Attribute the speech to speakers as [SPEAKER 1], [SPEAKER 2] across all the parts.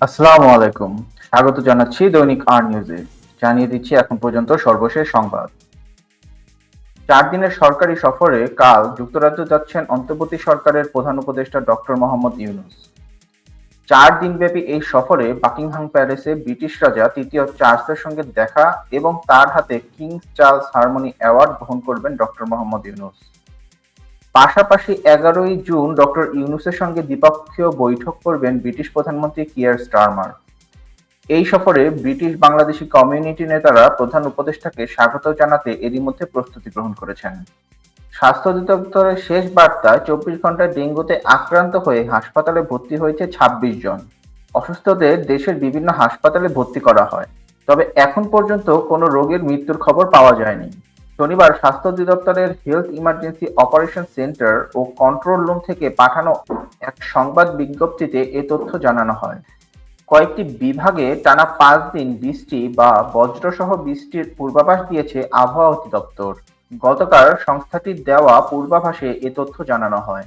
[SPEAKER 1] আসসালামু আলাইকুম। স্বাগত জানাচ্ছি দৈনিক আর নিউজে। জানিয়ে দিচ্ছি এখন পর্যন্ত সর্বশেষ সংবাদ। ৪ দিনের সরকারি সফরে কাল যুক্তরাজ্য যাচ্ছেন অন্তর্বর্তী সরকারের প্রধান উপদেষ্টা ডক্টর মোহাম্মদ ইউনূস। ৪ দিনব্যাপী এই সফরে বাকিংহাম প্যালেসে ব্রিটিশ রাজা তৃতীয় চার্লসের সঙ্গে দেখা এবং তার হাতে কিংস চার্লস হারমোনি অ্যাওয়ার্ড গ্রহণ করবেন ডক্টর মোহাম্মদ ইউনূস। পাশাপাশি ১১ই জুন ডক্টর ইউনূসের সঙ্গে দ্বিপক্ষীয় বৈঠক করবেন ব্রিটিশ প্রধানমন্ত্রী কিয়ার স্টারমার। এই সফরে ব্রিটিশ বাংলাদেশি কমিউনিটি নেতারা প্রধান উপদেষ্টাকে স্বাগত জানাতে এরই মধ্যে প্রস্তুতি গ্রহণ করেছেন। স্বাস্থ্য অধিদপ্তরের শেষ বার্তায় ২৪ ঘন্টায় ডেঙ্গুতে আক্রান্ত হয়ে হাসপাতালে ভর্তি হয়েছে ২৬ জন। অসুস্থদের দেশের বিভিন্ন হাসপাতালে ভর্তি করা হয়, তবে এখন পর্যন্ত কোনো রোগীর মৃত্যুর খবর পাওয়া যায়নি। শনিবার স্বাস্থ্য অধিদপ্তরের হেলথ ইমার্জেন্সি অপারেশন সেন্টার ও কন্ট্রোল রুম থেকে পাঠানো এক সংবাদ বিজ্ঞপ্তিতে এ তথ্য জানানো হয়। কয়েকটি বিভাগে টানা ৫ দিন বৃষ্টি বা বজ্রসহ বৃষ্টির পূর্বাভাস দিয়েছে আবহাওয়া অধিদপ্তর। গতকাল সংস্থাটির দেওয়া পূর্বাভাসে এ তথ্য জানানো হয়।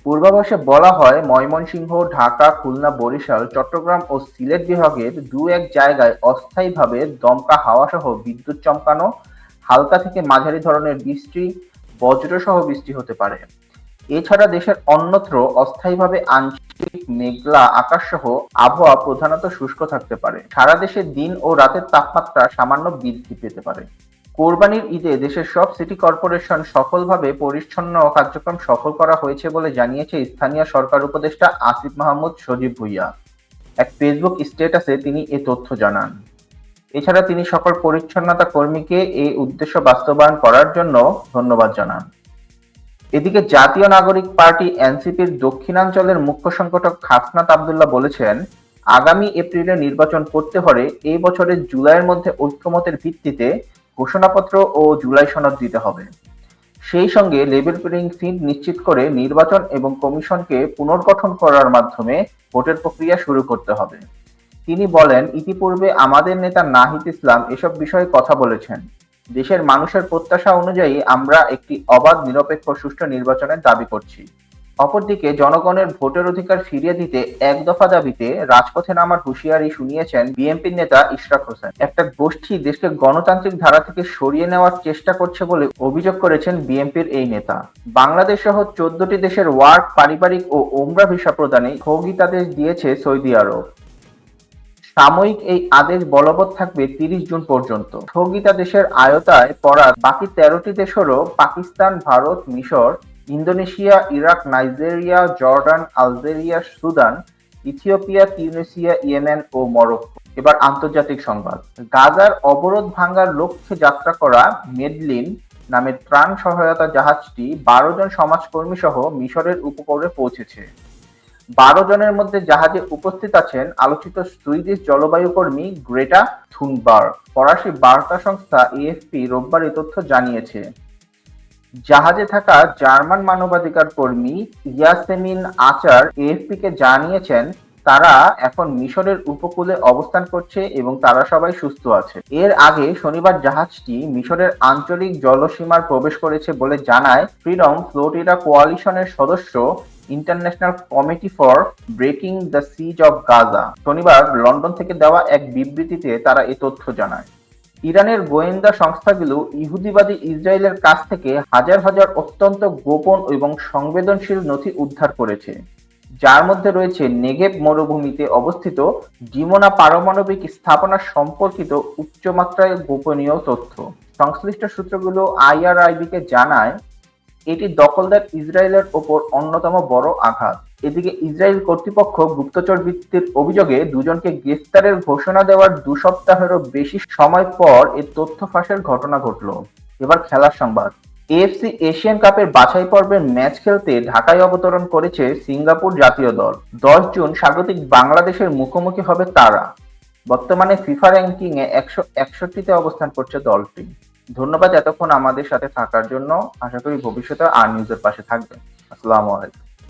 [SPEAKER 1] পূর্বাভাসে বলা হয়, ময়মনসিংহ, ঢাকা, খুলনা, বরিশাল, চট্টগ্রাম ও সিলেট বিভাগের দু-এক জায়গায় অস্থায়ীভাবে দমকা হাওয়াসহ বিদ্যুৎ চমকানো, হালকা থেকে মাঝারি ধরনের বৃষ্টি, বজ্রসহ বৃষ্টি হতে পারে। এছাড়া দেশের অন্যত্র অস্থায়ীভাবে আংশিক মেঘলা আকাশসহ আবহাওয়া প্রধানত শুষ্ক থাকতে পারে। সারা দেশে দিন ও রাতের তাপমাত্রা সামান্য বৃদ্ধি পেতে পারে। কোরবানির ঈদে দেশের সব সিটি কর্পোরেশন সফলভাবে পরিচ্ছন্ন কার্যক্রম সফল করা হয়েছে বলে জানিয়েছে স্থানীয় সরকার উপদেষ্টা আসিফ মাহমুদ সজীব ভুঁইয়া। এক ফেসবুক স্ট্যাটাসে তিনি এ তথ্য জানান। এছাড়া তিনি সকল পরিচ্ছন্নতা কর্মীকে এই উদ্দেশ্য বাস্তবায়ন করার জন্য ধন্যবাদ জানান। এদিকে জাতীয় নাগরিক পার্টি এনসিপির দক্ষিণাঞ্চলের মুখ্য সংগঠক হাসনাত আব্দুল্লাহ বলেছেন, আগামী এপ্রিলে নির্বাচন করতে হলে এই বছরের জুলাইয়ের মধ্যে ঐকমত্যের ভিত্তিতে ঘোষণাপত্র ও জুলাই সনদ দিতে হবে। সেই সঙ্গে লেভেল প্লেয়িং ফিল্ড নিশ্চিত করে নির্বাচন এবং কমিশনকে পুনর্গঠন করার মাধ্যমে ভোটের প্রক্রিয়া শুরু করতে হবে। তিনি বলেন, ইতিপূর্বে আমাদের নেতা নাহিদ ইসলাম এসব বিষয়ে কথা বলেছেন। দেশের মানুষের প্রত্যাশা অনুযায়ী আমরা একটি অবাধ, নিরপেক্ষ, সুষ্ঠু নির্বাচনের দাবি করছি। অপরদিকে জনগণের ভোটের অধিকার ফিরিয়ে দিতে এক দফা দাবিতে রাজপথে নামার হুঁশিয়ারি শুনিয়েছেন বিএনপির নেতা ইশরাক হোসেন। একটা গোষ্ঠী দেশকে গণতান্ত্রিক ধারা থেকে সরিয়ে নেওয়ার চেষ্টা করছে বলে অভিযোগ করেছেন বিএনপির এই নেতা। বাংলাদেশ সহ ১৪টি দেশের ওয়ার্ক, পারিবারিক ও ওমরা ভিসা প্রদানে স্থগিতাদেশ দিয়েছে সৌদি আরব। সাময়িক এই আদেশ বলবৎ থাকবে ৩০ জুন পর্যন্ত। স্থগিতাদেশের আওতায় পড়া বাকি ১৩টি দেশ হল পাকিস্তান, ভারত, মিশর, Indonesia, Iraq, Nigeria, Jordan, Algeria, Sudan, Ethiopia, Tunisia, Yemen ও মরক্কো। এবার আন্তর্জাতিক সংবাদ। গাজার অবরোধ ভাঙার লক্ষ্যে যাত্রা করা মেডলিন নামের ত্রাণ সহায়তা জাহাজটি ১২ জন সমাজকর্মী সহ মিশরের উপকূলে পৌঁছেছে। ১২ জনের মধ্যে জাহাজে উপস্থিত আছেন আলোচিত সুইডিশ জলবায়ু কর্মী গ্রেটা থুনবার্গ। ফরাসি বার্তা সংস্থা এএফপি রোববার এ তথ্য জানিয়েছে। জাহাজে থাকা জার্মান মানবাধিকার কর্মী ইয়াসেমিন আচার এএফপিকে জানিয়েছেন, তারা এখন মিশরের উপকূলে অবস্থান করছে এবং তারা সবাই সুস্থ আছে। এর আগে শনিবার জাহাজটি মিশরের আঞ্চলিক জলসীমায় প্রবেশ করেছে বলে জানায় ফ্রিডম ফ্লোটিলা কোয়ালিশনের সদস্য international committee for breaking the siege of Gaza. শনিবার লন্ডন থেকে দেওয়া এক বিবৃতিতে তারা এ তথ্য জানায়। ইরানের গোয়েন্দা সংস্থাগুলো ইহুদিবাদী ইসরায়েলের কাছ থেকে হাজার হাজার অত্যন্ত গোপন এবং সংবেদনশীল নথি উদ্ধার করেছে, যার মধ্যে রয়েছে নেগেভ মরুভূমিতে অবস্থিত ডিমোনা পারমাণবিক স্থাপনা সম্পর্কিত উচ্চমাত্রায় গোপনীয় তথ্য। সংশ্লিষ্ট সূত্রগুলো আইআরআইবিকে জানায়, এটি দখলদার ইসরায়েলের ওপর অন্যতম বড় আঘাত। এদিকে ইসরায়েল কর্তৃপক্ষ গুপ্তচর বৃত্তির অভিযোগে দুজনকে গ্রেফতারের ঘোষণা দেওয়ার ২ সপ্তাহেরও বেশি সময় পর এ তথ্য ফাঁসের ঘটনা ঘটল। এবার খেলার সংবাদ। এএফসি এশিয়ান কাপের বাছাই পর্বের ম্যাচ খেলতে ঢাকায় অবতরণ করেছে সিঙ্গাপুর জাতীয় দল। ১০ জুন স্বাগতিক বাংলাদেশের মুখোমুখি হবে তারা। বর্তমানে ফিফা র্যাঙ্কিংয়ে ১৬১তে অবস্থান করছে দলটি। ধন্যবাদ এতক্ষণ আমাদের সাথে থাকার জন্য। আশা করি ভবিষ্যতে আর নিউজের পাশে থাকবেন। আসসালামু আলাইকুম।